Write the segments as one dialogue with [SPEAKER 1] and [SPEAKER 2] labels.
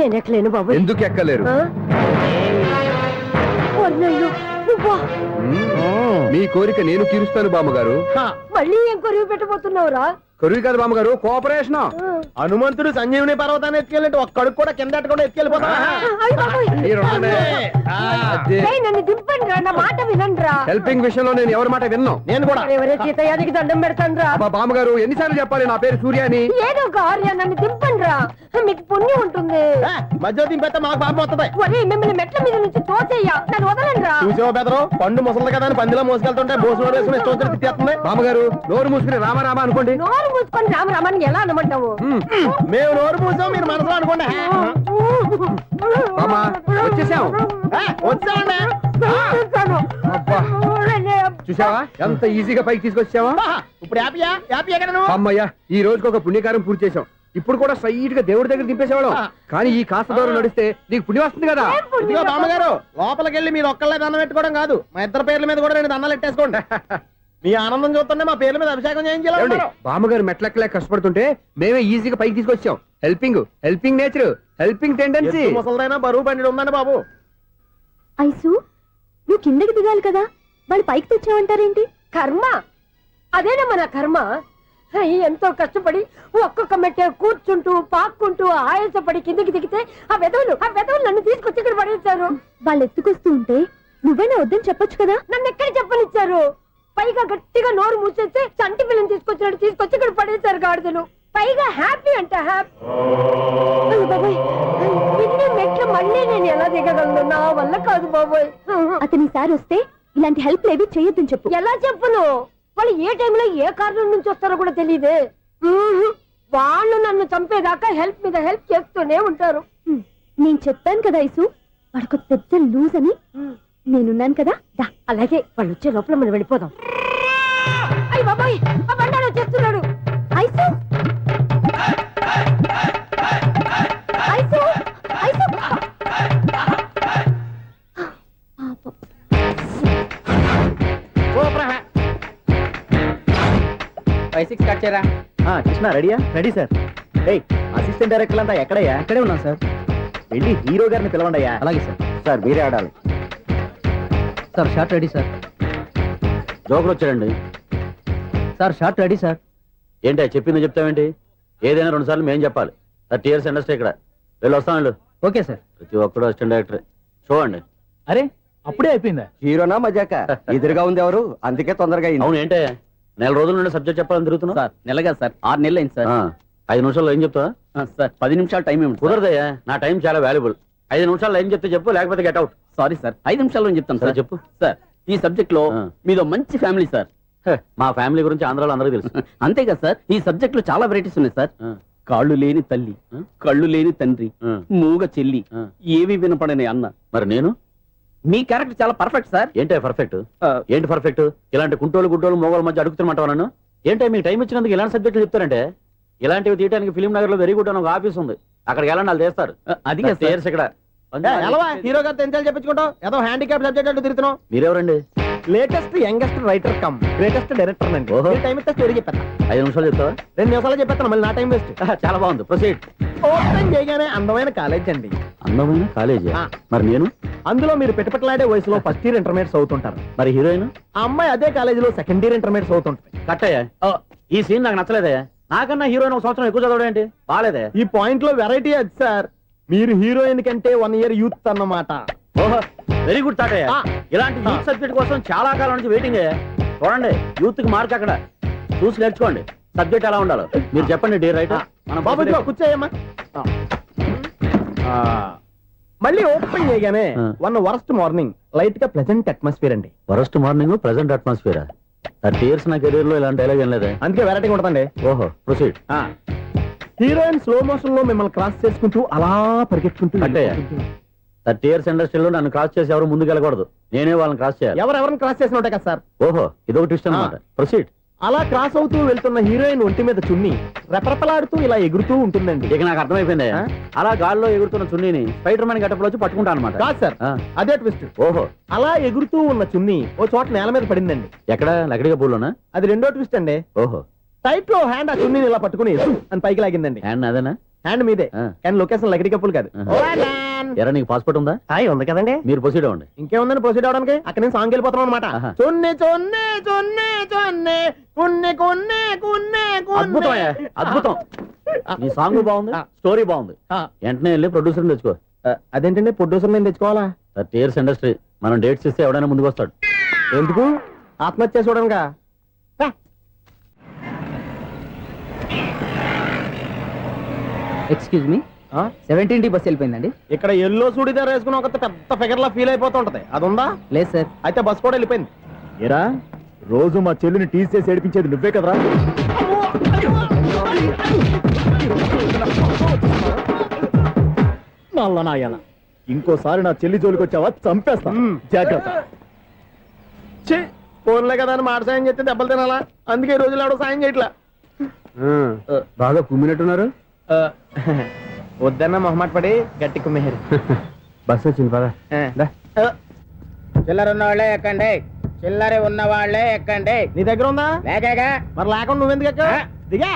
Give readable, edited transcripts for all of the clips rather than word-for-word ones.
[SPEAKER 1] నేను ఎక్కలేను బాబు.
[SPEAKER 2] ఎందుకు ఎక్కలేరు? మీ కోరిక నేను తీరుస్తాను బామ్మగారు.
[SPEAKER 1] మళ్ళీ ఏం కొరివి పెట్టబోతున్నావురా?
[SPEAKER 2] కొరివి కాదు బామ్మగారు, కోఆపరేషన్.
[SPEAKER 3] హనుమంతుడు సంజీవుని పర్వతాన్ని ఎత్తుకెళ్ళి ఒక్కడికి కూడా కింద కూడా ఎత్తుకెళ్ళిపోతా.
[SPEAKER 1] నన్ను దింపండి రా, నా మాట వినండి రా.
[SPEAKER 2] హెల్పింగ్ విషయంలో నేను ఎవరి మాట విన్నాను.
[SPEAKER 3] నేను కూడా
[SPEAKER 1] ఎవరే సీతయ్యానికి దండం పెడతాను రా.
[SPEAKER 2] బామ్మగారు ఎన్నిసార్లు చెప్పాలి నా పేరు సూర్య అని?
[SPEAKER 1] ఏదో ఒక ఆర్య, నన్ను దింపండి రా, మీకు పుణ్యం ఉంటుంది.
[SPEAKER 3] మధ్య దింపేస్తే మాకు పాపం వస్తుంది.
[SPEAKER 1] ఒరే మిమ్మల్ని మెట్ల మీద నుంచి తోసేయ్యా, నన్ను వదలండి రా.
[SPEAKER 3] చూసావా బెదరు, పండు ముసలి కదా అని పందిలో మోసుకెళ్తుంటే బోసులో వేసుకుని ఇష్టం తిట్టేస్తుంది.
[SPEAKER 2] బామ్మగారు నోరు మూసుకుని రామారామ అనుకోండి.
[SPEAKER 1] నోరు మూసుకొని రామరామాన్ని ఎలా అనమంటావు?
[SPEAKER 3] మేము నోరు మూసాం, మీరు మనసులో అనుకోండి.
[SPEAKER 2] వచ్చేసాం.
[SPEAKER 3] వచ్చామండి.
[SPEAKER 2] చూసావా ఎంత ఈజీగా పైకి తీసుకొచ్చావా?
[SPEAKER 3] ఇప్పుడు హ్యాపీయా? హ్యాపీయా కదా నువ్వు?
[SPEAKER 2] అమ్మయ్యా, ఈ రోజుకి ఒక పుణ్యకారం పూర్తి చేసాం. ఇప్పుడు కూడా స్ట్రైట్ గా దేవుడి దగ్గర దింపేసేవాళ్ళం. కానీ ఈ కాస్త దూరం నడిస్తే నీకు పుణ్యం వస్తుంది కదా.
[SPEAKER 3] ఇదిగో బామ్మగారు, లోపలికి వెళ్ళి మీరు ఒక్కళ్ళే దండం పెట్టుకోవడం కాదు, మా ఇద్దరు పేర్ల మీద కూడా 2 దండాలు ఎట్టేసుకోండి. మీ ఆనందం చూస్తుంటే మా పేర్ల మీద అభిషేకం చేయించాలి.
[SPEAKER 2] బామ్మగారు మెట్లెక్కలే కష్టపడుతుంటే మేమే ఈజీగా పైకి తీసుకొచ్చాం. Helping nature, helping tendency.
[SPEAKER 3] ముసలిదైనా బరువు బండి ఉందండి బాబు.
[SPEAKER 1] ఐసు, నువ్వు కిందకి దిగాలి కదా, వాళ్ళు పైకి తెచ్చావంటారేంటి? కర్మ అదేనా మన కర్మ. ఎంతో కష్టపడి ఒక్కొక్క మెట్టే కూర్చుంటూ పాక్కుంటూ ఆయాసపడి కిందకి దిగితే ఆ వెధవులు నన్ను తీసుకొచ్చి ఇక్కడ పడేశారు. వాళ్ళు ఎత్తుకొస్తూ ఉంటే నువ్వేనా వద్దని చెప్పొచ్చు కదా. నన్ను ఎక్కడ చెప్పనిచ్చారు? పైగా గట్టిగా నోరు మూసేస్తే చంటి పిల్లని తీసుకొచ్చి ఇక్కడ పడేశారు గాడిదలు. పైగా హ్యాపీ అంట హ్యాపీ. బాబోయ్, ఇన్ని మెట్లు మళ్ళీ నేను ఎలా దిగగలను? నా వల్ల కాదు బాబోయ్. అతని సారి వస్తే ఇలాంటి హెల్ప్ లేవి చేయొద్దని చెప్పు. ఎలా చెప్పును? వాళ్ళు ఏ టైంలో ఏ కారణం నుంచి వస్తారో కూడా తెలియదే. వాళ్ళు నన్ను చంపేదాకా హెల్ప్ మీద హెల్ప్ చేస్తూనే ఉంటారు. నేను చెప్పాను కదా ఐసు, వాడికి పెద్ద లూజ్ అని. నేనున్నాను కదా. అలాగే వాళ్ళు వచ్చే లోపల మనం వెళ్ళిపోదాం. అయ్య బాబాయ్, ఆ బండారు వచ్చేస్తున్నాడు. Ice, ice, ice.
[SPEAKER 4] 5-6 స్టార్ట్ చేయరా.
[SPEAKER 3] కృష్ణ రెడీయా? Ready sir. అసిస్టెంట్ డైరెక్టర్ అంతా ఎక్కడయ్యా?
[SPEAKER 4] ఇక్కడే ఉన్నాం సార్.
[SPEAKER 3] వెళ్ళి హీరో గారిని పిలవండి అయ్యా.
[SPEAKER 4] అలాగే సార్.
[SPEAKER 3] సార్ మీరే ఆడాలి
[SPEAKER 4] sir. Short ready sir.
[SPEAKER 3] Joker వచ్చాడండి
[SPEAKER 4] సార్. Short ready sir.
[SPEAKER 3] ఏంటి చెప్పింది చెప్తావేంటి? ఏదైనా 2 సార్లు మేము చెప్పాలి. 30 years ఇండస్ట్రీ ఇక్కడ. వెళ్ళి వస్తాం వెళ్ళు.
[SPEAKER 4] Okay sir.
[SPEAKER 3] ప్రతి ఒక్కడు అసిస్టెంట్ డైరెక్టర్. చూడండి.
[SPEAKER 4] అరే అప్పుడే అయిపోయిందా?
[SPEAKER 2] హీరోనా మజాక? ఎదురుగా ఉంది ఎవరు, అందుకే తొందరగా.
[SPEAKER 3] అవును, ఏంటే 4 రోజుల నుండి సబ్జెక్ట్ చెప్పాలని తిరుగుతున్నా
[SPEAKER 4] సార్. నెలగా సార్, 6 నెలలు అయింది సార్.
[SPEAKER 3] 5 నిమిషాల్లో ఏం చెప్తా
[SPEAKER 4] సార్? 10 నిమిషాలు టైం ఏమి
[SPEAKER 3] కుదరదయ్యా, నా టైం చాలా వాల్యుబుల్. 5 నిమిషాల్లో ఏం చెప్తే చెప్పు, లేకపోతే గెట్ అవుట్.
[SPEAKER 4] సారీ సార్, 5 నిమిషాల్లో చెప్తాను సార్.
[SPEAKER 3] చెప్పు
[SPEAKER 4] సార్. ఈ సబ్జెక్ట్ లో మీదో మంచి ఫ్యామిలీ సార్.
[SPEAKER 3] మా ఫ్యామిలీ గురించి ఆంధ్రాలో అందరికీ తెలుసు.
[SPEAKER 4] అంతేగా సార్, ఈ సబ్జెక్ట్ లో చాలా వెరైటీస్ ఉన్నాయి సార్. కాళ్ళు లేని తల్లి, కళ్ళు లేని తండ్రి, మూగ చెల్లి, ఏవి వినపడని అన్న.
[SPEAKER 3] మరి నేను?
[SPEAKER 4] మీ క్యారెక్టర్ చాలా పర్ఫెక్ట్ సార్.
[SPEAKER 3] ఏంటే పర్ఫెక్ట్? ఏంటి పర్ఫెక్ట్? ఇలాంటి కుంటోలు గుడ్డోలు మోగోళ్ళ మధ్య అడుగుతున్నమాట నన్ను. ఏంటంటే మీకు టైం ఇచ్చినందుకు ఇలాంటి సబ్జెక్టులు చెప్తారంటే? ఇలాంటివి తీయడానికి ఫిలిం నగర్ లో వెరీ గుడ్ అని ఒక ఆఫీస్ ఉంది, అక్కడికి వెళ్ళండి, వాళ్ళు చేస్తారు.
[SPEAKER 4] అది
[SPEAKER 3] ఇక్కడ హీరో గారితో ఎంత చెప్పించుకుంటాం, ఏదో హ్యాండిక్యాప్ సబ్జెక్ట్ అంటూ తిరుగుతున్నాం. మీరెవరండి? Latest youngest writer cum greatest director అండి. టైం ఇస్తే స్టోరీ చెప్పేస్తా. 5 నిమిషాలు చెప్తావా? 2 నిమిషాలు చెప్పేస్తాను, మళ్ళీ నా టైం వేస్ట్. చాలా బాగుంది, ప్రొసీడ్. ఓపెన్ చేయగానే అందమైన కాలేజ్ అండి. అందమైన కాలేజ్? మరి నేను? అందులో మీరు పెట్టుపట్లాడే వయసులో ఫస్ట్ ఇయర్ ఇంటర్మీడియట్స్ అవుతుంటారు. మరి హీరోయిన్? ఆ అమ్మాయి అదే కాలేజీలో సెకండ్ ఇయర్ ఇంటర్మీడియట్స్ అవుతుంటాయి. కట్టయ్యా, ఈ సీన్ నాకు నచ్చలేదే. నాకన్నా హీరోయిన్ 1 సంవత్సరం ఎక్కువ చదవడం ఏంటి? బాలేదే. ఈ పాయింట్ లో వెరైటీ అది సార్. మీరు హీరోయిన్ కంటే 1 year యూత్ అన్నమాట. ఓహో, వెరీ గుడ్ తాటయ్య. ఇలాంటి యూత్ సబ్జెక్ట్ కోసం చాలా కాలం నుంచి వెయిటింగ్. చూడండి, యూత్ కి మార్క్ అక్కడ చూసి నేర్చుకోండి. సబ్జెక్ట్ ఎలా ఉండాలో మీరు చెప్పండి. డే రైటర్ మన కూర్చోయమ్మా. మళ్ళీ ఓపెన్ చేయగానే వరస్ట్ మార్నింగ్, లైట్ గా ప్లెజెంట్ అట్మాస్ఫియర్ అండి. Worst morning, pleasant atmosphere. 30 years నా కెరీర్ లో ఇలాంటి డైలాగ్ ఏం లేదా? అందుకే వెరైటీ ఉంటుందండి. ఓహో, ప్రొసీడ్. హీరోయిన్ స్లో మోషన్ లో మిమ్మల్ని క్రాస్ చేసుకుంటూ అలా పరిగెత్తుకుంటూ 30 years ఇండస్ట్రీలో నన్ను క్రాస్ చేసి ఎవరు ముందుకు వెళ్ళకూడదు, నేనే వాళ్ళని క్రాస్ చేయాలి. ఎవరెవరిని క్రాస్ చేసిన ఉంటాయి కదా సార్. ఓహో, ఇదొక ట్విస్ట్ అన్నమాట. ప్రొసీడ్. అలా క్రాస్ అవుతూ వెళ్తున్న హీరోయిన్ ఒంటి మీద చున్ని రెపరెపలాడుతూ ఇలా ఎగురుతూ ఉంటుందండి. ఇక నాకు అర్థమైపోయింది. అలా గాల్లో ఎగురుతున్న చున్నీని స్పైడర్ మ్యాన్ గెటప్లో వచ్చి పట్టుకుంటా అనమాట. కాదు సార్, అదే ట్విస్ట్. ఓహో, అలా ఎగురుతూ ఉన్న చున్ని ఓ చోట నేల మీద పడిందండి. ఎక్కడ? లకడిగా పూల్లోనా? అది రెండో ట్విస్ట్ అండి. ఓహో, టైట్ లో హ్యాండ్ ఆ చున్నీని ఇలా పట్టుకుని అని పైకి లాగిందండి. హ్యాండ్ అదేనా? హ్యాండ్ మీదే
[SPEAKER 4] ఆ.
[SPEAKER 3] కానీ లొకేషన్ లగడి కప్పులు కాదు.
[SPEAKER 4] ఎరా నీకు పాస్పోర్ట్ ఉందా?
[SPEAKER 3] హాయ్ ఉంది కదండి.
[SPEAKER 4] మీరు ప్రొసీడ్ అవ్వండి.
[SPEAKER 3] ఇంకేముందని ప్రొసీడ్ అవడానికి అక్కడ నేను సాంగ్ వెళ్ళిపోతున్నాం అనమాట.
[SPEAKER 4] ఆహా.
[SPEAKER 3] చొన్నే చొన్నే చొన్నే చొన్నే కున్నే కున్నే కున్నే
[SPEAKER 4] అద్భుతం అయ్యా, అద్భుతం. నీ సాంగ్ బాగుంది, స్టోరీ బాగుంది. వెంటనే వెళ్ళి ప్రొడ్యూసర్ తెచ్చుకో.
[SPEAKER 3] అదేంటండి ప్రొడ్యూసర్ నేను తెచ్చుకోవాలా?
[SPEAKER 4] టీఆర్ఎస్ ఇండస్ట్రీ మనం డేట్స్ ఇస్తే ఎవడైనా ముందుకు వస్తాడు.
[SPEAKER 3] ఎందుకు? ఆత్మహత్య చూడనుగా.
[SPEAKER 5] Excuse me 17D bus వెళ్ళిపోయిందండి.
[SPEAKER 3] ఇక్కడ ఎల్లో చూడిదార్ వేసుకుని ఒక పెద్ద ఫిగర్ లా ఫీల్ అయిపోతుంటది, అది ఉందా?
[SPEAKER 5] లేదు సార్.
[SPEAKER 3] అయితే బస్ కూడా వెళ్ళిపోయింది.
[SPEAKER 2] ఏరా రోజు మా చెల్లిని టీస్ చేసి ఏడిపించేది నువ్వే కదరా? నాయన ఇంకోసారి నా చెల్లి జోలికి వచ్చావా చంపేస్తా. జాగ్రత్త.
[SPEAKER 3] ఫోన్లే కదా అని మాట సాయం చేస్తే దెబ్బలు తినాలా? అందుకే ఈ రోజులు ఎవడో సాయం చేయట్లా.
[SPEAKER 2] బాగా కుమ్మినట్టున్నారు.
[SPEAKER 3] వద్దన్న మొహమాట పడి గట్టి కుమ్మేరు.
[SPEAKER 2] బస్ వచ్చింది పద.
[SPEAKER 5] చిల్లర ఉన్న వాళ్ళే ఎక్కండి, చిల్లర ఉన్న వాళ్ళే ఎక్కండి.
[SPEAKER 3] నీ దగ్గర ఉందా?
[SPEAKER 5] లేకగా
[SPEAKER 3] మరి లేకుండా నువ్వెందుకు ఎక్కావు? దిగా.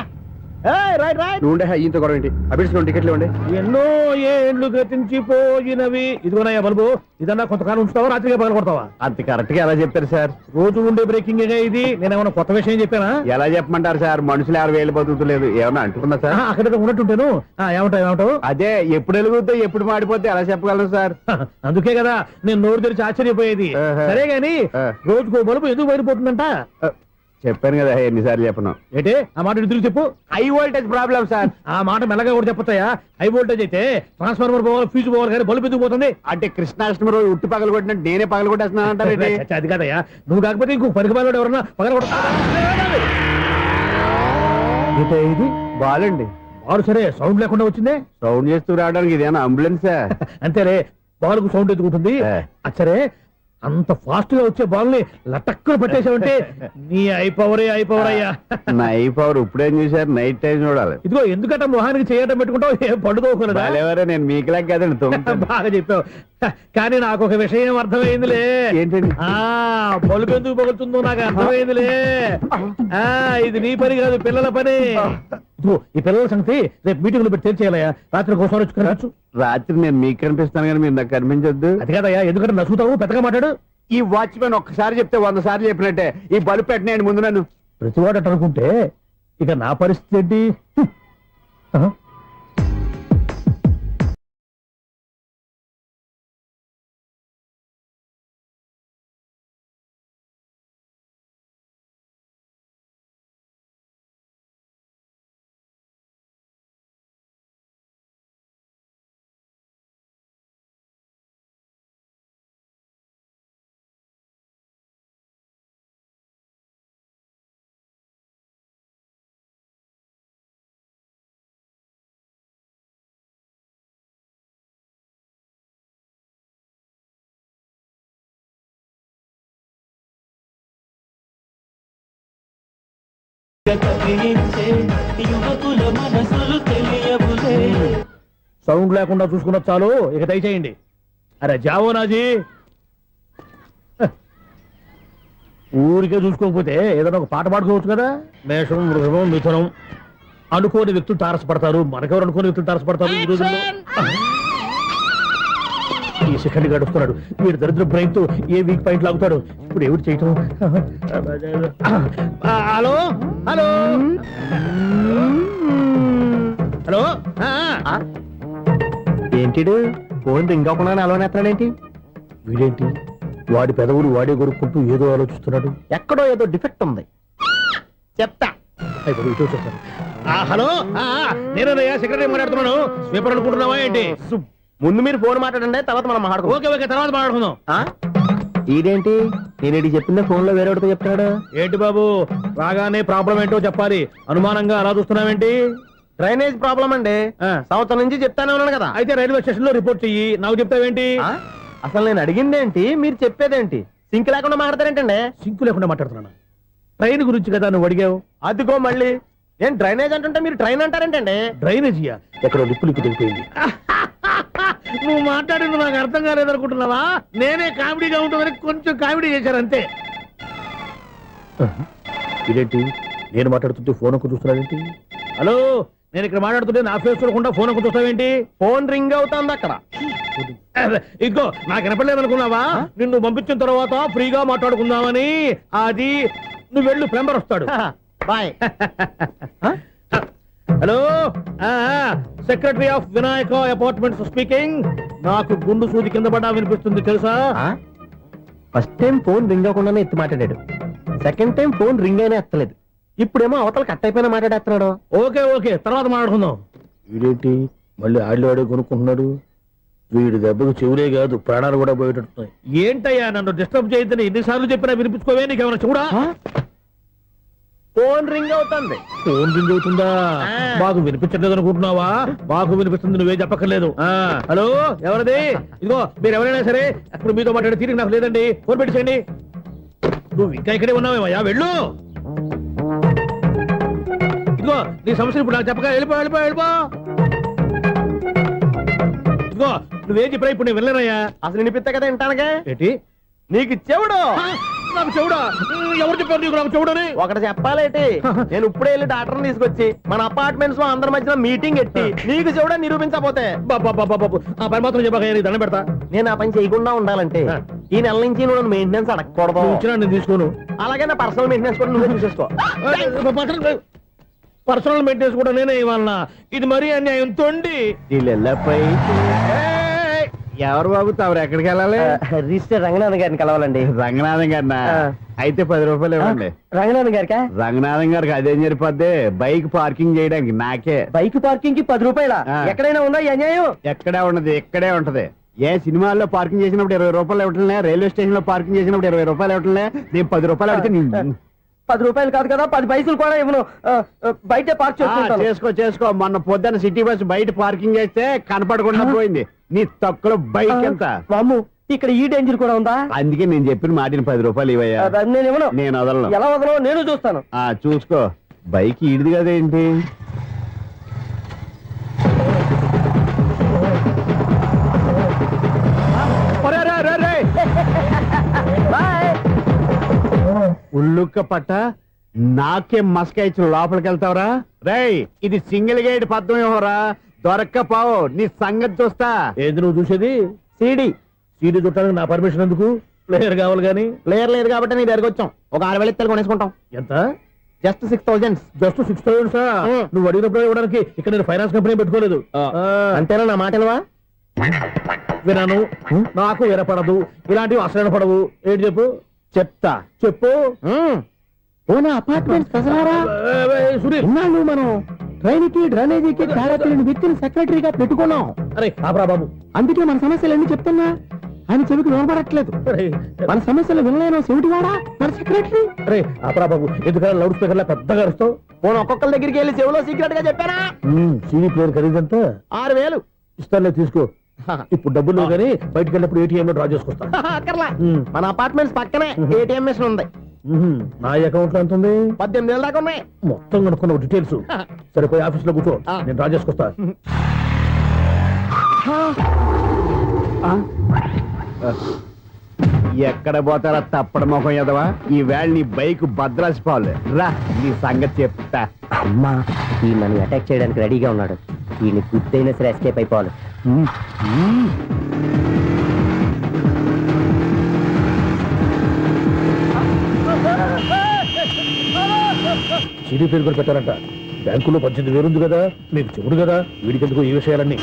[SPEAKER 3] Right right.
[SPEAKER 2] నువ్వు ఉండే ఈయంతో గొడవ ఏంటి? అభిడ్స్ టికెట్లు ఇవ్వండి.
[SPEAKER 6] ఎన్నో ఏండ్లు గతించిపోయినవి. ఇదిగోనయ్యా బల్బు, ఇదన్నా కొంతకాలం ఉంచుతావా, రాత్రిగా పగల కొడతావా?
[SPEAKER 2] అంత కరెక్ట్ గా ఎలా చెప్తారు సార్?
[SPEAKER 6] రోజు ఉండే బ్రేకింగ్ ఇది. నేనేమన్నా కొత్త విషయం చెప్పానా?
[SPEAKER 2] ఎలా చెప్పమంటారు సార్? మనుషులు 60,000 బతుకుతలేదు. ఏమన్నా అంటున్నా సార్?
[SPEAKER 6] అక్కడ ఉన్నట్టుంటాను. ఏమంటావు?
[SPEAKER 2] అదే ఎప్పుడు వెలుగుతో ఎప్పుడు మాడిపోతే ఎలా చెప్పగలను సార్?
[SPEAKER 6] అందుకే కదా నేను నోరు తెరిచి ఆశ్చర్యపోయేది.
[SPEAKER 2] ఆహా.
[SPEAKER 6] సరే గాని రోజుకో బల్బు ఎందుకు బయటపోతుందంట?
[SPEAKER 2] చెప్పాను కదా ఎన్నిసార్లు చెప్పను.
[SPEAKER 6] ఏంటే ఆ మాట ఎదురు చెప్పు.
[SPEAKER 2] High voltage problem sir.
[SPEAKER 6] ఆ మాట మెల్లగా కూడా చెప్పొచ్చాయా? హై వోల్టేజ్ అయితే ట్రాన్స్ఫార్మర్ పోవాలి, ఫ్యూజ్ పోవాలి, కానీ బల్బు ఎందుకు పోతుంది?
[SPEAKER 2] అంటే కృష్ణాష్టమి రోజు ఉట్టి పగలు కొట్టినట్టు నేనే పగలు కొట్టేస్తున్నాను అంటారు.
[SPEAKER 6] అది కాదయ్యా, నువ్వు కాకపోతే ఇంకో పనికి బాగా ఎవరన్నా పగల ఇది
[SPEAKER 2] బాలండి.
[SPEAKER 6] బారు సరే సౌండ్ లేకుండా వచ్చిందే.
[SPEAKER 2] సౌండ్ చేస్తూ రావడానికి ఇదేనా అంబులెన్సా?
[SPEAKER 6] అంతేలే, బాల్కు సౌండ్ ఎదుగుతుంది. సరే అంత ఫాస్ట్ గా వచ్చే బాల్ ని లటక్కులు పట్టేసావంటే నీ అయిపవర్ అయ్యా.
[SPEAKER 2] నైట్ పవర్ ఇప్పుడేం చూసారు? నైట్ టైం చూడాలి.
[SPEAKER 6] ఇదిగో ఎందుకంటే మొహానికి చేయడం పెట్టుకుంటావు, ఏం పండుకోకూడదా?
[SPEAKER 2] ఎవరే నేను మీకులాగా కదండి తొమ్మిది.
[SPEAKER 6] బాగా చెప్పావు. కానీ నాకు ఒక విషయం అర్థమైందిలే.
[SPEAKER 2] ఏంటండి?
[SPEAKER 6] బలుపు ఎందుకు పగులుతుందో నాకు అర్థమైందిలే. ఇది నీ పని కాదు, పిల్లల పని. ఇదిగో ఈ పిల్లల సంగతి రేపు మీటింగ్ లో పెట్టి తెలిసేయాలయ్యా. రాత్రి ఒకసారి వచ్చి కనవచ్చు.
[SPEAKER 2] రాత్రి నేను మీకు కనిపిస్తాను కానీ మీరు నాకు కనిపించొద్దు.
[SPEAKER 6] అది కాదయ్యా, ఎందుకంటే నచ్చుతావు, పెద్దగా మాట్లాడు.
[SPEAKER 2] ఈ వాచ్మెన్ ఒక్కసారి చెప్తే 100 సార్లు చెప్పినట్టే. ఈ బల్బు పెట్టినాయండి ముందు నన్ను.
[SPEAKER 6] ప్రతివాడు అట్ట అనుకుంటే ఇక నా పరిస్థితి ఏంటి? సౌండ్ లేకుండా చూసుకున్న చాలు, ఇక దయచేయండి. అరే జావో నాజీ, ఊరికే చూసుకోకపోతే ఏదైనా ఒక పాట పాడుకోవచ్చు కదా. మేషం, వృషభం, మిథునం అనుకోని వ్యక్తులు తారసపడతారు. మనకెవరు అనుకోని వ్యక్తులు తారసపడతారు ఈ రోజుల్లో. ఈ సెకండ్ గడుపుతున్నాడు వీడు దరిద్ర బ్రెయిన్ తో ఏ వీక్ పాయింట్ లాగుతాడు. ఇప్పుడు ఎవరు చేయటం? Hello hello hello.
[SPEAKER 3] ఏంటిడు ఫోన్ రింగ్ అవ్వకుండా అలవనేస్తాడేంటి?
[SPEAKER 6] వీడేంటి వాడి పెదవులు వాడే కొరుక్కుంటూ ఏదో ఆలోచిస్తున్నాడు.
[SPEAKER 3] ఎక్కడో ఏదో డిఫెక్ట్ ఉంది, చెప్తా.
[SPEAKER 6] ఇటు వచ్చేస్తాను. హలో, నేనయ్యా సెక్రటరీ మాట్లాడుతున్నాను. స్వీపర్ అనుకుంటున్నావా ఏంటి?
[SPEAKER 3] ముందు మీరు ఫోన్ మాట్లాడండి, తర్వాత మనం మాట్లాడుకో.
[SPEAKER 6] ఓకే ఓకే, తర్వాత మాట్లాడుకుందాం.
[SPEAKER 3] ఇదేంటి నేను చెప్పిందే ఫోన్ లో వేరే వాడితో చెప్తాడు
[SPEAKER 6] ఏంటి బాబు? రాగానే ప్రాబ్లం ఏంటో చెప్పాలి. అనుమానంగా అలా చూస్తున్నావేంటి?
[SPEAKER 3] డ్రైనేజ్ ప్రాబ్లం అండి. సంవత్సరం నుంచి చెప్తానే ఉన్నాను కదా.
[SPEAKER 6] అయితే రైల్వే స్టేషన్ లో రిపోర్ట్ చెయ్యి, నాకు చెప్తావేంటి?
[SPEAKER 3] అసలు నేను అడిగిందేంటి, మీరు చెప్పేదేంటి? సింక్ లేకుండా మాట్లాడతారేంటండి?
[SPEAKER 6] సింకు లేకుండా మాట్లాడుతున్నాను. ట్రైన్ గురించి కదా నువ్వు అడిగావు.
[SPEAKER 3] అదిగో మళ్ళీ నేను డ్రైనేజ్ అంటుంటే మీరు ట్రైన్ అంటారేంటండి?
[SPEAKER 6] డ్రైనేజీయా? ఎక్కడో లిప్పు తెలిపోయింది. నువ్వు మాట్లాడింది నాకు అర్థం కాలేదనుకుంటున్నావా? నేనే కామెడీగా ఉంటుందని కొంచెం కామెడీ చేశారు అంతే. ఇదేంటి నేను మాట్లాడుతుంటే ఫోన్ ఒక చూస్తున్నాడేంటి? హలో, నేను ఇక్కడ మాట్లాడుతుంటే నా ఫేస్ చూడకుండా ఫోన్ ఒకటి చూస్తావేంటి?
[SPEAKER 3] ఫోన్ రింగ్ అవుతుంది అక్కడ.
[SPEAKER 6] ఇదిగో నాకు వినపడలేదు అనుకున్నావా? నిన్ను పంపించిన తర్వాత ఫ్రీగా మాట్లాడుకుందామని. అది నువ్వు వెళ్ళు, ప్లంబర్ వస్తాడు.
[SPEAKER 3] Bye.
[SPEAKER 6] Hello, secretary of Vinayaka apartments speaking. నాకు గుండు సూది కింద పడ్డా వినిపిస్తుంది తెలుసా?
[SPEAKER 3] ఫస్ట్ టైం ఫోన్ రింగ్ అవ్వకుండానే ఎత్తి మాట్లాడాడు. సెకండ్ టైం ఫోన్ రింగ్ అయినా ఎత్తలేదు. ఇప్పుడేమో అవతల కట్ అయిపోయినా మాట్లాడేస్తున్నాడు.
[SPEAKER 6] ఓకే ఓకే, తర్వాత మాట్లాడుకుందాం. వీడేంటి మళ్ళీ ఆడిలో ఆడే కొనుక్కుంటున్నాడు? వీడి దెబ్బకు చెవులే కాదు ప్రాణాలు కూడా పోయేటట్టున్నాయి. ఏంటయ్యా నన్ను డిస్టర్బ్ చేయొద్దని ఎన్నిసార్లు చెప్పినా వినిపించుకోవే? నీకేమైనా చూడా?
[SPEAKER 3] ఫోన్ రింగ్ అవుతుంది.
[SPEAKER 6] ఫోన్ రింగ్ అవుతుందా? మాకు వినిపించట్లేదు అనుకుంటున్నావా? మాకు వినిపిస్తుంది, నువ్వే చెప్పక్కర్లేదు. హలో, ఎవరిది? ఇదిగో మీరు ఎవరైనా సరే అప్పుడు మీతో మాట్లాడే తీరిక నాకు లేదండి. ఫోన్ పెట్టేసేయండి. నువ్వు ఇంకా ఇక్కడే ఉన్నావేమయ్యా, వెళ్ళు. ఇదిగో నీ సమస్యలు ఇప్పుడు నాకు చెప్పక వెళ్ళిపో వెళ్ళిపో వెళ్ళిపో. ఇదిగో నువ్వేం చెప్పరా ఇప్పుడు నేను వెళ్ళానయ్యా.
[SPEAKER 3] అసలు వినిపిస్తే కదా వింటానుగా.
[SPEAKER 6] ఏంటి
[SPEAKER 3] నీకు చెవుడు?
[SPEAKER 6] నాకు చెవుడా? ఎవరు చెప్పారు నీకు నాకు చెవుడని?
[SPEAKER 3] ఒకటి చెప్పాలేటి, నేను ఇప్పుడే వెళ్ళి డాక్టర్ తీసుకొచ్చి మన అపార్ట్మెంట్స్ లో అందరి మధ్యన మీటింగ్ ఎట్టి నీకు చెవుడా నిరూపించకపోతే
[SPEAKER 6] బాబు ఆ పని మాత్రం చెప్పక దండం పెడతా.
[SPEAKER 3] నేను ఆ పని చేయకుండా ఉండాలంటే ఈ నెల నుంచి నువ్వు మెయింటెనెన్స్ అడగకూడదు.
[SPEAKER 6] ఇచ్చినా నేను తీసుకోను.
[SPEAKER 3] అలాగే నా పర్సనల్ మెయింటెనెన్స్ కూడా నువ్వే చూసేసుకో.
[SPEAKER 6] పర్సనల్ మెయింటెనెన్స్ కూడా నేనే ఇవ్వాలన్నా? ఇది మరీ అన్యాయం తోండి.
[SPEAKER 2] ఎవరు బాబు తమరు ఎక్కడికి వెళ్ళాలి?
[SPEAKER 3] రిజిస్టర్ రంగనాథన్ గారిని కలవాలండి.
[SPEAKER 2] రంగనాథం గారినా? అయితే 10 రూపాయలు ఇవ్వండి.
[SPEAKER 3] రంగనాథన్ గారికా?
[SPEAKER 2] రంగనాథం గారికి అదేం సరిపోద్ది, బైక్ పార్కింగ్ చేయడానికి నాకే.
[SPEAKER 3] బైక్ పార్కింగ్ కి 10 రూపాయల? ఎక్కడైనా ఉందా ఈ అన్యాయం?
[SPEAKER 2] ఎక్కడే ఉన్నది, ఇక్కడే ఉంటది. ఏ సినిమాల్లో పార్కింగ్ చేసినప్పుడు 20 రూపాయలు ఇవ్వట్లే, రైల్వే స్టేషన్ లో పార్కింగ్ చేసినప్పుడు 20 రూపాయలు ఇవ్వట్లే. నేను 10 రూపాయలు అడిగితే
[SPEAKER 3] 10 రూపాయలు కాదు కదా, 10 పైసలు కూడా ఇవ్వను. బయట పార్క్
[SPEAKER 2] చేసుకో. మొన్న పొద్దున్న సిటీ బస్ బయట పార్కింగ్ చేస్తే కనపడకుండా పోయింది. నీ తక్కువ బైక్ ఎంత?
[SPEAKER 3] వామ్ము, ఇక్కడ ఈ డేంజర్ కూడా ఉందా?
[SPEAKER 2] అందుకే నేను చెప్పిన మాటిని 10 రూపాయలు ఇవ్వయ్యా.
[SPEAKER 3] నేను ఇవ్వను.
[SPEAKER 2] నేను వదలను.
[SPEAKER 3] ఎలా వదలను? నేను చూస్తాను.
[SPEAKER 2] చూసుకో. బైక్ ఈడిది కదేంటి? ఉల్లుక్క పట్ట నాకే మస్క ఇచ్చిన లోపలికి వెళ్తావరా? రేయ్, ఇది సింగిల్ గేట్ పద్మం ఇవ్వరా, దొరక్కపోవు నీ సంగతి చూస్తా.
[SPEAKER 6] ఏంది నువ్వు చూసేది?
[SPEAKER 3] సీడీ
[SPEAKER 6] చుట్టానికి నా పర్మిషన్ ఎందుకు? ప్లేయర్ కావాలి గానీ.
[SPEAKER 3] ప్లేయర్ లేదు కాబట్టి నీ దగ్గరకు వచ్చాం. ఒక 6,000 ఇత్తలు కొనేసుకుంటాం.
[SPEAKER 6] ఎంత?
[SPEAKER 3] జస్ట్ 6,000.
[SPEAKER 6] Just 6,000 sir? నువ్వు అడిగినప్పుడు ఇవ్వడానికి ఇక్కడ నేను ఫైనాన్స్ కంపెనీ పెట్టుకోలేదు.
[SPEAKER 3] అంతేనా? నా మాటలువా?
[SPEAKER 6] వినాను, నాకు వినపడదు, ఇలాంటివి అసలు పడవు. ఏంటి చెప్పు?
[SPEAKER 3] చెప్తా.
[SPEAKER 6] చెప్పు.
[SPEAKER 3] అపార్ట్మెంట్స్
[SPEAKER 6] సునీల్,
[SPEAKER 3] మనం ట్రైన్ కి డ్రైనేజీకి తేడా తెలియని వ్యక్తిని సెక్రటరీగా పెట్టుకున్నాం.
[SPEAKER 6] అరే ఆపరా బాబు.
[SPEAKER 3] అందుకే మన సమస్యలు ఎన్ని చెప్తున్నా ఆయన చెవికి వినపడట్లేదు. మన సమస్యలు వినలేను చెవిటివాడా మన సెక్రటరీ.
[SPEAKER 6] అరే ఆపరా బాబు, ఎందుకన్నా లౌడ్ స్పీకర్ లా పెద్దగా అరుస్తావు?
[SPEAKER 3] పోను ఒక్కొక్కరి దగ్గరికి వెళ్ళి చెవిలో సీక్రెట్ గా చెప్పానా?
[SPEAKER 6] CD player ఖరీదంతా
[SPEAKER 3] 6,000.
[SPEAKER 6] ఇస్తానులే, తీసుకో. ఇప్పుడు డబ్బులు లేవు కానీ బయటకు వెళ్ళినప్పుడు ఏటీఎం లో డ్రా చేసుకొస్తా.
[SPEAKER 3] అక్కర్లా, మన అపార్ట్మెంట్స్ పక్కనే ఏటీఎం మిషన్ ఉంది.
[SPEAKER 6] నా అకౌంట్ లో ఎంత ఉంది?
[SPEAKER 3] 18,000 దాకా ఉన్నాయి.
[SPEAKER 6] మొత్తం కనుక్కున్న డీటెయిల్స్. సరిపోయి ఆఫీస్ లో కూర్చో, నేను డ్రా చేసుకొస్తా.
[SPEAKER 2] ఎక్కడ పోతారా తప్పడ మొఖం ఎదవా? ఈ వేళ నీ బైక్ భద్రాసిపోవాలి. రా, నీ సంగతి చెప్తా.
[SPEAKER 3] అమ్మా, ఈ నన్ను అటాక్ చేయడానికి రెడీగా ఉన్నాడు. ఈయన గుద్దైనా సరే ఎస్కేప్ అయిపోవాలి.
[SPEAKER 6] సీడీ ప్లేయర్ కూడా పెట్టారంట. బ్యాంకులో 18,000 ఉంది కదా, మీకు చెవుడు కదా, వీడికెందుకు ఈ విషయాలన్నీ?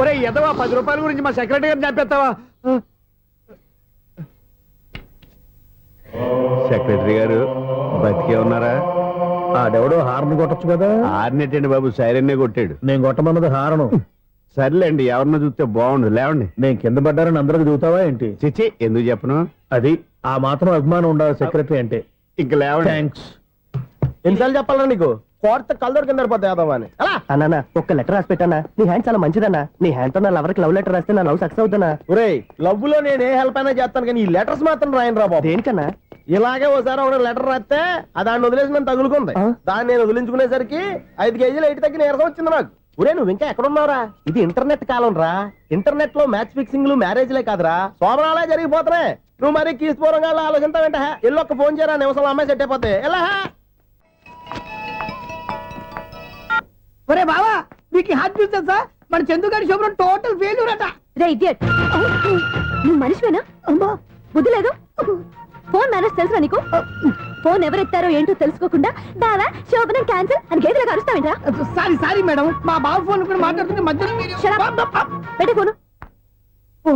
[SPEAKER 2] ఒరే ఎదవా, 10 రూపాయల గురించి మా సెక్రటరీ గారిని చంపేస్తావా? సెక్రటరీ గారు బతికే ఉన్నారా?
[SPEAKER 6] ఆడెవడో హార్న్ కొట్టచ్చు కదా.
[SPEAKER 2] ఆరినట్టండి బాబు, సైరన్నే కొట్టాడు.
[SPEAKER 6] నేను కొట్టమన్నది హారను.
[SPEAKER 2] సర్లేండి, ఎవరన్నా చూస్తే బాగుండు. లేవండి.
[SPEAKER 6] నేను కింద పడ్డారని అందరికి చూతావా ఏంటి?
[SPEAKER 2] చిచ్చి, ఎందుకు చెప్పను?
[SPEAKER 6] అది ఆ మాత్రం అభిమానం ఉండాలి సెక్రటరీ అంటే.
[SPEAKER 2] ఇంక లేవండి.
[SPEAKER 6] థ్యాంక్స్.
[SPEAKER 3] ఎన్నిసార్లు చెప్పాలా నీకు? కోర్త కళ్ళోడు కింద పడిపోతాయి యాదవ్ అని. అన్నా, ఒక్క లెటర్ రాసి పెట్టానా? నీ హ్యాండ్ చాలా మంచిదన్నా. నీ హ్యాండ్ తో నా లవర్కి లవ్ లెటర్ రాస్తే నా లవ్ సక్సెస్ అవుతానా? ఒరేయ్, లవ్ లో నేను ఏ హెల్ప్ అయినా చేస్తాను, కానీ ఈ లెటర్స్ మాత్రం రాయను రా బాబు. దేనికన్నా? ఇలాగే ఒకసారి ఒక లెటర్ రాస్తే దాన్ని వదిలేసి నన్ను తగులుకుంది. దాన్ని నేను వదిలించుకునేసరికి 5 కేజీలు 8 తగ్గి నీరసం వచ్చింది నాకు. ఒరే, నువ్వు ఇంకా ఎక్కడున్నావురా? ఇది ఇంటర్నెట్ కాలం రా. ఇంటర్నెట్ లో మ్యాచ్ ఫిక్సింగ్లు మ్యారేజ్లే కాదురా, సోమరాలే జరిగిపోతున్నాయి. నువ్వు మరి కీస్పూరంగా ఆలోచించావంట ఎల్లు ఒక్క ఫోన్ చేయరా నిమిషంలో అమ్మాయి సెట్ అయిపోతే ఎలా
[SPEAKER 5] ఒరే బావా మీకు హాట్ చూస్తా సార్ మన చందుగారి శుభ్రం టోటల్ ఫెయిల్యూర్ అట
[SPEAKER 1] రే ఇడియట్ నువ్వు మనిషివేనా
[SPEAKER 5] అమ్మా
[SPEAKER 1] బుద్ధి లేదు ఫోన్ మేనేజ్ తెలుసా నీకు ఫోన్ ఎవరెత్తారో ఏంటో తెలుసుకోకుండా బావా శోభనం క్యాన్సిల్ అని గేదెలకు అరుస్తావేంట్రా
[SPEAKER 5] సారీ మేడం మా బావ ఫోన్ కూడా మాట్లాడుతుంటే మధ్యలో
[SPEAKER 1] Shut up. పెట్టే ఫోను
[SPEAKER 5] ఓ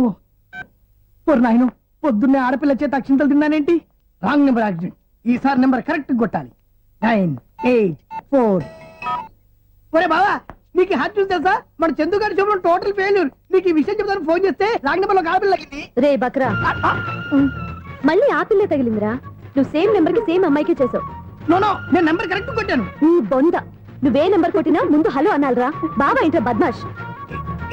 [SPEAKER 5] నాయను పొద్దున్నే ఆడపిల్ల చేత అక్షింతలు తిన్నానేంటి రాంగ్ నెంబర్ యాక్సిడెంట్ ఈసారి నెంబర్ కరెక్ట్ కొట్టాలి 984 ఒరే బావా నీకు హాట్ చూసి తెలుసా మన చందు గారి శుభ్రం టోటల్ ఫెయిల్యూర్ నీకు ఈ విషయం చెప్తాను ఫోన్ చేస్తే రాంగ్ నెంబర్ లో ఆడపిల్లకి
[SPEAKER 1] రే బక్రా మళ్ళీ ఆ పిల్ల తగిలిందిరా నువ్వు సేమ్ నెంబర్ కి సేమ్ అమ్మాయికి చేసావు
[SPEAKER 5] నో నేను నెంబర్ కరెక్ట్ కొట్టాను
[SPEAKER 1] నీ బొంద నువ్వే నెంబర్ కొట్టినా ముందు హలో అనాలిరా బావా ఏంట్రా బద్మాష్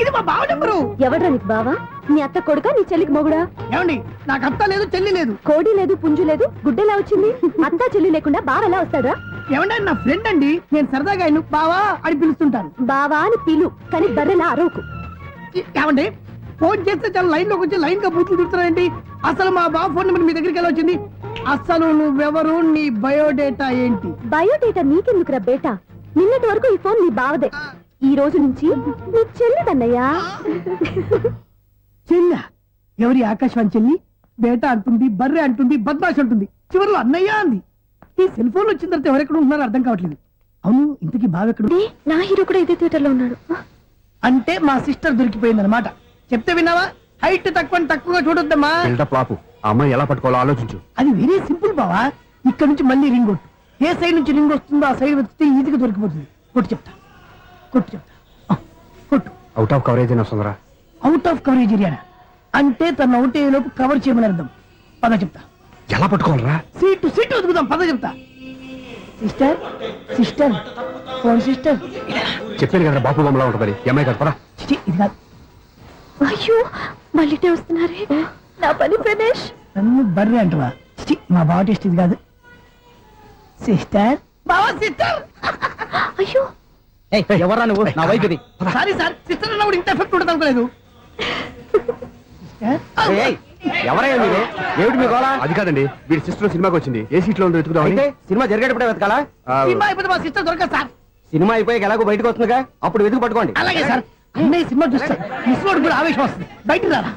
[SPEAKER 5] ఇది మా బావ నెంబరు
[SPEAKER 1] ఎవడ్రా నీకు బావా నీ అత్త కొడుక నీ చెల్లికి మొగుడా
[SPEAKER 5] ఏమండి నాకు అత్త లేదు చెల్లి లేదు
[SPEAKER 1] కోడి లేదు పుంజు లేదు గుడ్డెలా వచ్చింది అత్త చెల్లి లేకుండా బావ ఎలా వస్తాడా
[SPEAKER 5] ఏమండి నా ఫ్రెండ్ అండి నేను సరదాగా ఆయన బావా అని పిలుస్తుంటాను
[SPEAKER 1] బావా అని పిలు కానీ బర్రెలా అరవకు
[SPEAKER 5] ఏమండి ఫోన్ చేస్తే చాలా లైన్ లోకి వచ్చి లైన్ గా బూతులు తిడుతున్నారండి అసలు మా బావ ఫోన్ నెంబర్ మీ దగ్గరికి ఎలా వచ్చింది అసలు నువ్వెవరు నీ బయోడేటా ఏంటి
[SPEAKER 1] బయోడేటా నీకెందుకురా బేటా నిన్నటి వరకు ఈ ఫోన్ నీ బావదే ఈ రోజు నుంచి నీ చెల్లిదన్నయ్యా
[SPEAKER 5] చెల్ల ఎవరి ఆకాశవాణి చెల్లి బేటా అంటుంది బర్రె అంటుంది బద్మాష్ అంటుంది చివరిలో అన్నయ్య అంది ఈ సెల్ ఫోన్ వచ్చిన తర్వాత ఎవరెక్కడ ఉంటున్నారో అర్థం కావట్లేదు అవును ఇంతకీ బావ ఎక్కడ
[SPEAKER 1] డే, నా హీరో కూడా ఇదే థియేటర్ లో ఉన్నాడు
[SPEAKER 5] అంటే మా సిస్టర్ దొరికిపోయింది అనమాట చెప్తే విన్నావా హైట్ తక్కువగా చూడొద్దమ్మా
[SPEAKER 2] బిల్డప్ లాపు ఆ అమ్మాయి ఎలా పట్టుకోవాలో ఆలోచించు.
[SPEAKER 5] అది వెరీ సింపుల్ బావా ఇక్కడ నుంచి మళ్ళీ రింగ్ కొట్టు ఏ సైడ్ నుంచి రింగ్ వస్తుందో ఆ సైడ్ వస్తే ఈజీగా దొరికిపోతుంది కొట్టు చెప్తా ఆ, కొట్టు
[SPEAKER 2] అవుట్ ఆఫ్ కవరేజ్ అని వస్తుందిరా.
[SPEAKER 5] అవుట్ ఆఫ్ కవరేజ్ ఏరియా అంటే తన అవుట్ అయ్యే లోపు కవర్ చేయమని అర్థం పద చెప్తా
[SPEAKER 2] ఎలా పట్టుకోవాలరా?
[SPEAKER 5] సీటు వెతుకుదాం పద చెప్తా సిస్టర్ ఫోన్ సిస్టర్
[SPEAKER 2] చెప్పాను కదా బాపు బొమ్మలా ఉంటుంది ఈ అమ్మాయి కదా.
[SPEAKER 5] ఇది కాదు
[SPEAKER 1] అయ్యో మళ్ళీ వస్తున్నారే నా పని ఫినిష్
[SPEAKER 5] నన్ను బర్రె అంటవా మా బావ టేస్ట్ ఇది కాదు సిస్టర్ బావా సిస్టర్
[SPEAKER 1] అయ్యో
[SPEAKER 4] ఎవరా నువ్వు నా వైపు ఇది
[SPEAKER 5] సారీ సార్ సిస్టర్ అన్నప్పుడు ఇంత ఎఫెక్ట్ ఉండదు అనుకోలేదు
[SPEAKER 3] ఎవరయ్యా మీరు ఏమిటి మీ గోళ
[SPEAKER 2] అది కాదండి వీడి సిస్టర్ సినిమాకి వచ్చింది ఏ సీట్ లో ఉందో వెతుకుదామని.
[SPEAKER 3] అయితే సినిమా జరిగేటప్పుడే వెతకాలా
[SPEAKER 5] సినిమా అయిపోతే మా సిస్టర్ దొరకదు సార్
[SPEAKER 3] సినిమా అయిపోయాక ఎలాగో బయటకు వస్తుందిగా అప్పుడు వెతుకు పట్టుకోండి.
[SPEAKER 5] అలాగే సార్ అన్నయ్య సినిమా చూస్తారు మిస్వాడు కూడా ఆవేశం వస్తుంది బయట రారా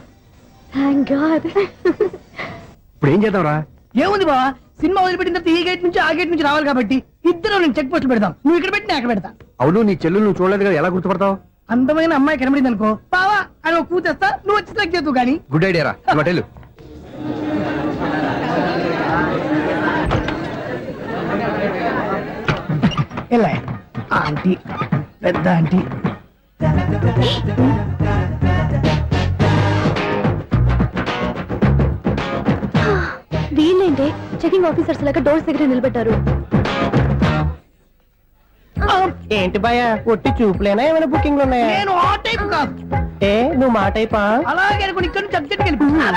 [SPEAKER 1] థ్యాంక్ గాడ్
[SPEAKER 2] ఇప్పుడు ఏం చేద్దాంరా?
[SPEAKER 5] ఏముంది బావా సినిమా వదిలిపెట్టిన తర్వాత ఈ గేట్ నుంచి ఆ గేట్ నుంచి రావాలి కాబట్టి ఇద్దరు నేను చెక్ పోస్ట్ పెడతాం నువ్వు ఇక్కడ పెట్టి నేను అక్కడ పెడతా
[SPEAKER 2] అవును నీ చెల్లు నువ్వు చూడలేదు కదా ఎలా గుర్తుపడతావు?
[SPEAKER 5] అందమైన అమ్మాయి కనబడింది అనుకో బావా అని ఒక కూతేస్తా నువ్వు వచ్చి సెలెక్ట్ చేద్దు కానీ
[SPEAKER 2] గుడ్ ఐడియా రా హోటల్.
[SPEAKER 5] ఎలా ఆంటీ పెద్ద ఆంటీ
[SPEAKER 1] వీళ్ళేంటే చెకింగ్ ఆఫీసర్స్ లాగా డోర్స్ దగ్గర నిలబెట్టారు
[SPEAKER 3] ఏంటి భయ ఒట్టి చూపులేనా ఏమైనా బుకింగ్లు ఉన్నాయా?
[SPEAKER 5] నేను ఆ టైప్ కాదు
[SPEAKER 3] ఏ నువ్వు మాట అయిపా
[SPEAKER 5] అలాగే అనుకుని ఇక్కడ నుంచి అర్జెంట్కి వెళ్ళిపోతున్నా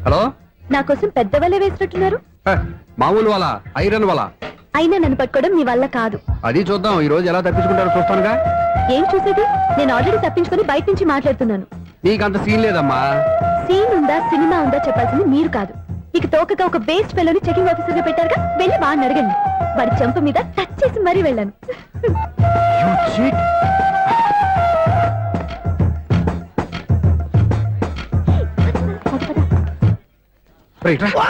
[SPEAKER 2] హలో
[SPEAKER 1] నా కోసం పెద్ద వలే వేసినట్టున్నారు
[SPEAKER 2] మామూలు వాళ్ళ ఐరన్ వాళ్ళ
[SPEAKER 1] అయినా నన్ను పట్టుకోవడం మీ వల్ల కాదు
[SPEAKER 2] అది చూద్దాం ఈ రోజు ఎలా తప్పించుకుంటారో చూస్తానుగా.
[SPEAKER 1] ఏం చూసేది నేను ఆల్రెడీ తప్పించుకొని బయట నుంచి మాట్లాడుతున్నాను
[SPEAKER 2] నీకంత సీన్ లేదమ్మా.
[SPEAKER 1] సీన్ ఉందా సినిమా ఉందా చెప్పాల్సింది మీరు కాదు ఇక తోకగా ఒక బేస్ట్ ఫెలోని చెకింగ్ ఆఫీసర్ గా పెట్టారుగా వెళ్ళి వాడిని అడగండి వాడి చెంప మీద టచ్ చేసి మరీ వెళ్ళాను
[SPEAKER 2] You cheat. రేయ్, రా.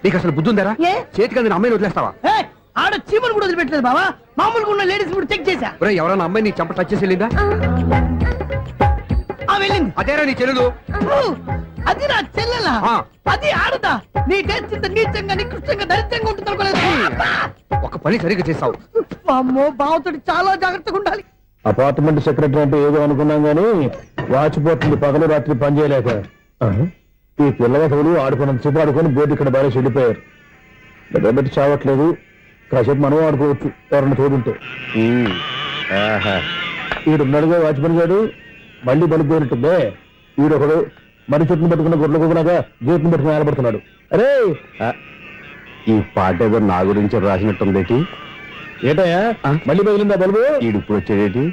[SPEAKER 2] నీకు అసలు బుద్ధి ఉందారా?
[SPEAKER 5] ఏ?
[SPEAKER 2] చేతికి అందిన అమ్మాయిని వదిలేస్తావా?
[SPEAKER 5] ఆడ చీమలు కూడా వదిలిపెట్టలేదు బావా మామూలుగా ఉన్న లేడీస్ కూడా చెక్ చేశా
[SPEAKER 2] ఒరేయ్, ఎవరైనా అమ్మాయి నీ చంప టచ్ చేసి వెళ్ళిందా?
[SPEAKER 5] వెళ్ళింది
[SPEAKER 2] అదేరా నీ చెల్లెలు.
[SPEAKER 5] ఓ, అది నా చెల్లెలా
[SPEAKER 2] ఆ.
[SPEAKER 5] అది ఆడదా నీ టేస్ట్ ఇంత నీచంగా నికృష్టంగా దరిద్రంగా ఉంటుంది అనుకోలేదు
[SPEAKER 2] ఒక పని సరిగ్గా చేస్తావు.
[SPEAKER 5] అమ్మో బావతోటి చాలా జాగ్రత్తగా ఉండాలి
[SPEAKER 6] అపార్ట్మెంట్ సెక్రటరీ అంటే ఏదో అనుకున్నాం గానీ వాచిపోతుంది పగలు రాత్రి పని చేయలేక. ఈ పిల్లగతులు ఆడుకున్నంత సేపు ఆడుకొని బోర్డు ఇక్కడ బాగా చెడిపోయారు. నిద్రబెట్టి చావట్లేదు. కాసేపు మనం ఆడుకోవచ్చు ఎవరన్నా తోడుంటే. ఈడున్నాడుగా వాచ్మెన్ గారు మళ్ళీ బలిపోయినట్టుందే. ఈడొకడు మరి చెట్టును పట్టుకున్న గొర్రెలు కుక్కలాగా గేట్ను పట్టుకుని ఏలబడుతున్నాడు. అరే
[SPEAKER 2] ఈ పాట ఏదో నా గురించి రాసినట్టుందేటి.
[SPEAKER 6] ఏటయ్యా మళ్ళీ పగిలిందా బల్బు?
[SPEAKER 2] ఈడు ఇప్పుడు వచ్చేదేటి.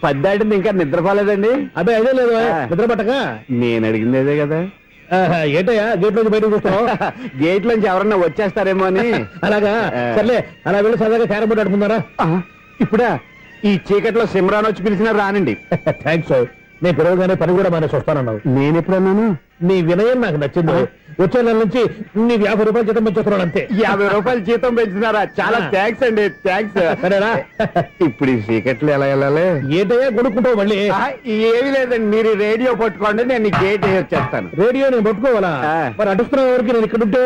[SPEAKER 2] పద్దాటింది ఇంకా నిద్రపోలేదండి.
[SPEAKER 6] అదే అదే లేదు నిద్ర పట్టక.
[SPEAKER 2] నేను అడిగింది అదే కదా.
[SPEAKER 6] ఏటయ్యా గేట్ నుంచి బయటకు చూస్తావు?
[SPEAKER 2] గేట్ లోంచి ఎవరన్నా వచ్చేస్తారేమో అని.
[SPEAKER 6] అలాగా సర్లే అలా వెళ్ళి సరదాగా క్యారం బోర్డు ఆడుకుందారా?
[SPEAKER 2] ఇప్పుడా ఈ చీకట్లో సిమ్రాన్ వచ్చి పిలిచినా రానండి.
[SPEAKER 6] థ్యాంక్స్ నేను పిలవగానే పని కూడా మానేసి వస్తానన్నావు.
[SPEAKER 2] నేను ఎప్పుడన్నాను?
[SPEAKER 6] నీ వినయం నాకు నచ్చింది. వచ్చే నెల నుంచి నీకు 50 రూపాయలు జీతం పెంచుతున్నాను అంతే.
[SPEAKER 2] 50 రూపాయలు జీతం పెంచినారా? చాలా థ్యాంక్స్ అండి. థ్యాంక్స్.
[SPEAKER 6] సరేనా?
[SPEAKER 2] ఇప్పుడు ఈ చీకట్లో ఎలా వెళ్ళాలి?
[SPEAKER 6] ఏంటయ్యా కొనుక్కుంటావు మళ్ళీ?
[SPEAKER 2] ఏమీ లేదండి, మీరు రేడియో పట్టుకోండి, నేను గేట్ వచ్చేస్తాను.
[SPEAKER 6] రేడియో నేను పట్టుకోవాలా? మరి అడుస్తున్న వరకు నేను ఇక్కడ ఉంటే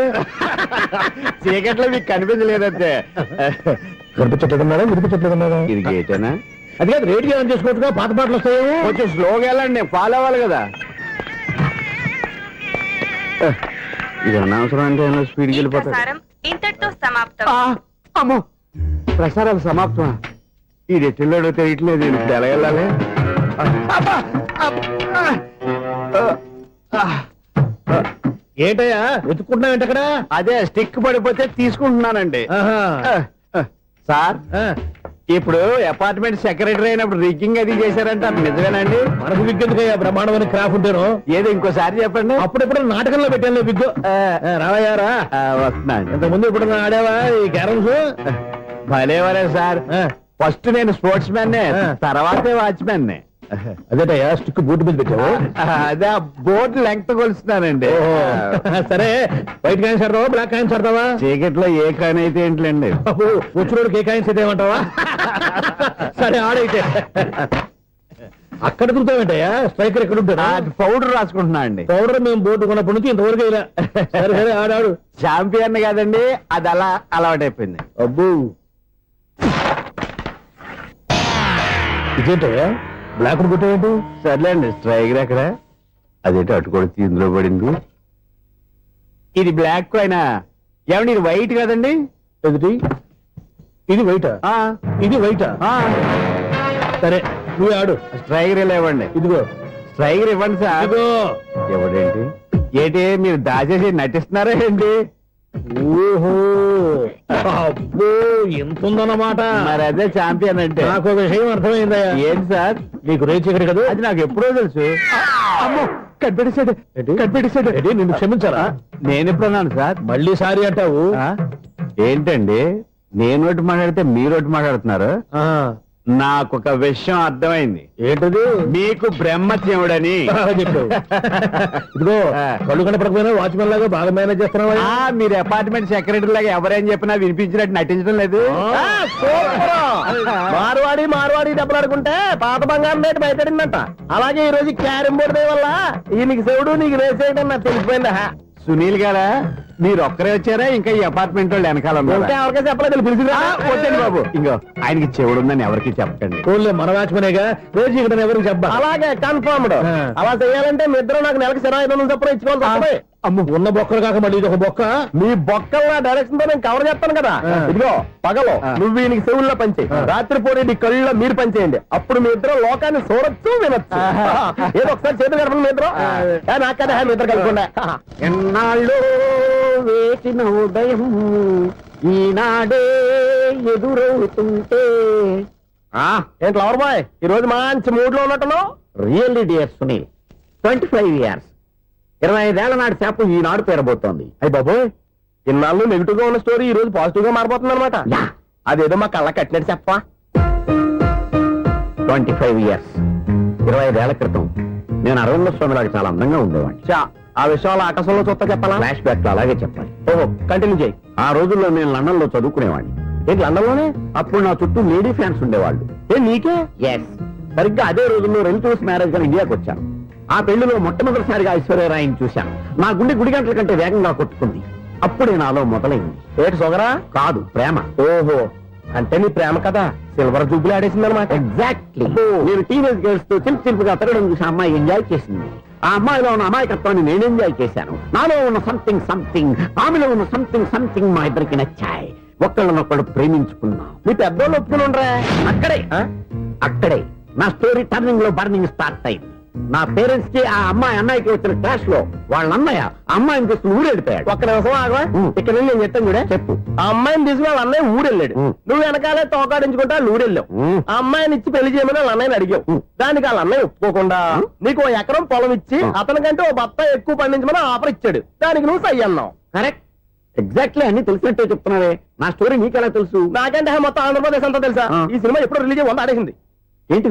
[SPEAKER 2] చీకట్లో మీకు కనిపించలేదంటే.
[SPEAKER 6] కనిపించట్లేదన్నారా వినిపించట్లేదన్నారా?
[SPEAKER 2] ఇది గేటేనా?
[SPEAKER 6] అది కాదు రేడియో ఆన్ చేసుకోవచ్చుగా, పాత పాటలు వస్తాయేమో.
[SPEAKER 2] కొంచెం స్లోగా వెళ్ళండి, నేను ఫాలో అవ్వాలి కదా. ఇది అనవసరం అంటే స్పీడ్కి వెళ్ళిపోతాడు.
[SPEAKER 7] ప్రసారం ఇంతటితో సమాప్తం.
[SPEAKER 2] అమ్మో, ప్రసారాలు సమాప్తం. ఈ రెట్టిల్లోడో తెలియట్లేదు, ఇప్పుడు ఎలా వెళ్ళాలి?
[SPEAKER 6] ఏంటయ్యా వెతుక్కుంటున్నావు ఏంటి అక్కడ?
[SPEAKER 2] అదే స్టిక్ పడిపోతే తీసుకుంటున్నానండి. సార్, ఇప్పుడు అపార్ట్మెంట్ సెక్రటరీ అయినప్పుడు రిగ్గింగ్ అది చేశారంటే అది నిజమేనండి?
[SPEAKER 6] మనకు విగ్గెందుకయ్యా బ్రహ్మాండమైన క్రాఫ్ ఉంటాను.
[SPEAKER 2] ఏదో ఇంకోసారి చెప్పండి.
[SPEAKER 6] అప్పుడెప్పుడు నాటకంలో పెట్టాను విగ్గు. రావయ్యారా?
[SPEAKER 2] వస్తున్నాను.
[SPEAKER 6] ఇంతకుముందు ఇప్పుడు ఆడావా ఈ క్యారమ్స్?
[SPEAKER 2] భలేవరే సార్. ఫస్ట్ నేను స్పోర్ట్స్ మ్యాన్, తర్వాతే వాచ్మెన్.
[SPEAKER 6] అదేటయ్యా స్టిక్ బూట్ మీద పెట్టావు?
[SPEAKER 2] అదే బోర్డు లెంగ్త్ కొలుస్తున్నానండి.
[SPEAKER 6] సరే వైట్ కాయిన్స్ ఆడతావా బ్లాక్ కాయిన్స్ ఆడతావా?
[SPEAKER 2] చీకట్లో ఏ కాయిన్ అయితే ఏంటిలేండి.
[SPEAKER 6] వచ్చినోడికి ఏ కాయిన్స్ అయితే ఏమంటావా? సరే ఆడైతే. అక్కడ తిరుగుతావేంటయ్యా? స్ట్రైకర్ ఎక్కడ ఉంటాడా?
[SPEAKER 2] పౌడర్ రాసుకుంటున్నా అండి.
[SPEAKER 6] పౌడర్ మేము బోర్డు కొన్నప్పటి నుంచి ఇంతవరకు ఇలా. సరే సరే ఆడాడు.
[SPEAKER 2] చాంపియన్ కాదండి, అది అలా అలవాటైపోయింది.
[SPEAKER 6] అబ్బు ఇదేంటయ్యా బ్లాక్ కొట్టావేంటి?
[SPEAKER 2] సర్లేండి, స్ట్రైకర్ ఎక్కడ? అదేంటి అటు కొడితే ఇందులో పడింది. ఇది బ్లాక్ కాయినా? ఏమండి ఇది వైట్ కదండి?
[SPEAKER 6] ఎదుటి ఇది వైటా? ఇది వైటా? సరే నువ్వు ఆడు.
[SPEAKER 2] స్ట్రైకర్ ఇలా ఇవ్వండి.
[SPEAKER 6] ఇదిగో
[SPEAKER 2] స్ట్రైకర్ ఇవ్వండి సార్.
[SPEAKER 6] ఇదిగో.
[SPEAKER 2] ఎవడేంటి ఏంటి మీరు దాచేసి నటిస్తున్నారా ఏంటి?
[SPEAKER 6] ఓహో అబ్బో ఎంత ఉందన్నమాట.
[SPEAKER 2] మరి అదే చాంపియన్ అంటే.
[SPEAKER 6] నాకు ఒక విషయం అర్థమైందయ్యా.
[SPEAKER 2] ఏంటి సార్?
[SPEAKER 6] నీకు రేచి ఇక్కడ కదా?
[SPEAKER 2] అది నాకు ఎప్పుడో తెలుసు. అమ్మో, కనిపెట్టేశాడు కనిపెట్టేశాడు.
[SPEAKER 6] నిన్ను క్షమించాలా?
[SPEAKER 2] నేను ఎప్పుడన్నాను సార్?
[SPEAKER 6] మళ్ళీ సారీ అంటావు?
[SPEAKER 2] ఏంటండి నేను ఒకటి మాట్లాడితే మీరు ఒకటి మాట్లాడుతున్నారు? నాకు ఒక విషయం అర్థమైంది.
[SPEAKER 6] ఏంటది?
[SPEAKER 2] మీకు బ్రహ్మత్యముడని
[SPEAKER 6] చెప్పు. ఇదిగో కళ్ళు కనపడకపోయినా వాచ్మెన్ లాగా బాగా మేనేజ్ చేస్తున్నావా?
[SPEAKER 2] మీరు అపార్ట్మెంట్ సెక్రటరీ లాగా ఎవరేం చెప్పినా వినిపించినట్టు నటించడం లేదు.
[SPEAKER 3] మార్వాడి దెబ్బలాడుకుంటే పాత బంగారం రేటు బయటడిందంట. అలాగే ఈ రోజు క్యారం బోర్డు వల్ల నీకు శివుడు నీకు రేసేయడం నాకు తెలిసిపోయిందా?
[SPEAKER 2] సునీల్ గారా, మీరు ఒక్కరే వచ్చారా ఇంకా ఈ అపార్ట్మెంట్ వాళ్ళు వెనకాల ఉన్నారా?
[SPEAKER 3] ఎవరికైనా చెప్పలేదు, పిలిచింది
[SPEAKER 2] వద్దండి బాబు, ఇంకో ఆయనకి చెవుడుందని ఎవరికి చెప్పకండి.
[SPEAKER 6] ఓన్లీ మన వాచ్మనేగా రోజు ఇక్కడ ఎవరికి చెప్పా.
[SPEAKER 3] అలాగే కన్ఫర్మ్డ్. అలా చేయాలంటే మీ ఇద్దరు నాకు నెలకు 500 చొప్పున ఇచ్చుకోవాలి.
[SPEAKER 6] అమ్మ ఉన్న బొక్కలు కాక మళ్ళీ ఇది ఒక బొక్క.
[SPEAKER 3] మీ బొక్కల డైరెక్షన్ తో నేను కవర్ చేస్తాను కదా. ఇదిగో పగలో నువ్వు వీనికి చెవుల్లో పంచే, రాత్రిపూట నీ కళ్ళలో మీరు పనిచేయండి. అప్పుడు మీ ఇద్దరు లోకాన్ని చూడొచ్చు వినొచ్చు. ఏదో ఒకసారి చేతులు గడపండి మీ ఇద్దరు. నాకు కదా మీ ఇద్దరు కలుపుకుండా.
[SPEAKER 2] ఎన్నాళ్ళు వేసిన ఉదయం ఈనాడే ఎదురవుతుంటే.
[SPEAKER 3] ఏంటి లవర్ బాయ్, ఈ రోజు మంచి మూడ్ లో ఉన్నట్టున్నావు?
[SPEAKER 2] రియల్లీ డియర్ సునీల్, 25 years 25 ఏళ్ల నాటి శాపం ఈనాడు పేరబోతోంది.
[SPEAKER 3] అయ్యి బాబు, ఇన్నాళ్ళు నెగిటివ్ గా ఉన్న స్టోరీ ఈ రోజు పాజిటివ్ గా మారిపోతుంది అనమాట. అదేదో మా కళ్ళ కట్టినట్టు చెప్పా.
[SPEAKER 2] 25 years 25 ఏళ్ల క్రితం నేను అరవింద స్వామి లాగా చాలా అందంగా ఉండేవాడిని.
[SPEAKER 3] ఆ విషయాలు ఆకాశంలో చూస్తా చెప్పాలా?
[SPEAKER 2] ఫ్లాష్ బ్యాక్ లో అలాగే చెప్పాలి.
[SPEAKER 3] ఓహో, కంటిన్యూ చేయి.
[SPEAKER 2] ఆ రోజుల్లో నేను లండన్ లో చదువుకునేవాడిని.
[SPEAKER 3] ఏంటి లండన్ లోనే?
[SPEAKER 2] అప్పుడు నా చుట్టూ లేడీ ఫ్యాన్స్ ఉండేవాళ్ళు.
[SPEAKER 3] నీకే?
[SPEAKER 2] ఎస్, సరిగ్గా అదే రోజుల్లో రిలేటివ్స్ మ్యారేజ్ గా ఇండియాకి వచ్చాను. ఆ పెళ్లిలో మొట్టమొదటిసారిగా ఐశ్వర్యరాయని చూశాను. నా గుండె గుడి గంటల కంటే వేగంగా కొట్టుకుంది. అప్పుడే నాలో మొదలైంది.
[SPEAKER 3] ఏటి సొగరా?
[SPEAKER 2] కాదు, ప్రేమ.
[SPEAKER 3] ఓహో, అంటే నీ ప్రేమ కదా సిల్వర్ జూబ్లీ ఆడేసింది అనమాట.
[SPEAKER 2] ఎగ్జాక్ట్లీ. నేను టీనేజ్ గర్ల్స్ తో చిలిపి చిలిపిగా తిరగడం చూసి అమ్మాయి ఎంజాయ్ చేసింది. ఆ అమ్మాయిలో ఉన్న అమాయకత్వాన్ని నేను ఎంజాయ్ చేశాను. నాలో ఉన్న సంథింగ్ ఆమెలో ఉన్న సంథింగ్ మా ఇద్దరికి నచ్చాయి. ఒక్కళ్ళనొక్కడు ప్రేమించుకున్నాం.
[SPEAKER 3] మీ పెద్దోళ్ళు ఒప్పుకుని ఉండరా?
[SPEAKER 2] అక్కడే నా స్టోరీ టర్నింగ్ లో బర్నింగ్ స్టార్ట్ అయింది. నా పేరెంట్స్ కి ఆ అమ్మాయి అన్నయ్యకి వచ్చిన క్లాష్ లో వాళ్ళ అన్నయ్య ఆ అమ్మాయిని తీసుకుని ఊరెళ్ళిపోయాడు.
[SPEAKER 3] ఒక్క నిమిషం ఆగవా
[SPEAKER 2] ఉం.
[SPEAKER 3] ఇక్కడ నుండి నేను చెప్తాను కూడా
[SPEAKER 2] చెప్పు.
[SPEAKER 3] ఆ అమ్మాయిని తీసుకుని వాళ్ళ అన్నయ్య ఊరెళ్ళాడు
[SPEAKER 2] ఉం.
[SPEAKER 3] నువ్వు వెనకాలే తోకాడించుకుంటా ఊరెళ్ళావు
[SPEAKER 2] ఉం.
[SPEAKER 3] ఆ అమ్మాయిని ఇచ్చి పెళ్లి చేయమని వాళ్ళ అన్నయ్యని అడిగావు
[SPEAKER 2] ఉం.
[SPEAKER 3] దానికి వాళ్ళ అన్నయ్య ఒప్పుకోకుండా
[SPEAKER 2] ఉం.
[SPEAKER 3] నీకు 1 ఎకరం పొలం ఇచ్చి
[SPEAKER 2] ఉం.
[SPEAKER 3] అతనికంటే ఓ బత్త ఎక్కువ పండించమని ఆఫర్ ఇచ్చాడు దానికి నువ్వు సై అన్నావు
[SPEAKER 2] కరెక్ట్, ఎగ్జాక్ట్లీ అన్ని తెలిసినట్టే చెప్తున్నావే. నా స్టోరీ నీకెలా తెలుసు?
[SPEAKER 3] నాకంటే మొత్తం ఆంధ్రప్రదేశ్ అంతా తెలుసా
[SPEAKER 2] ఆ.
[SPEAKER 3] ఈ సినిమా ఎప్పుడు రిలీజ్ 100 ఆడేసింది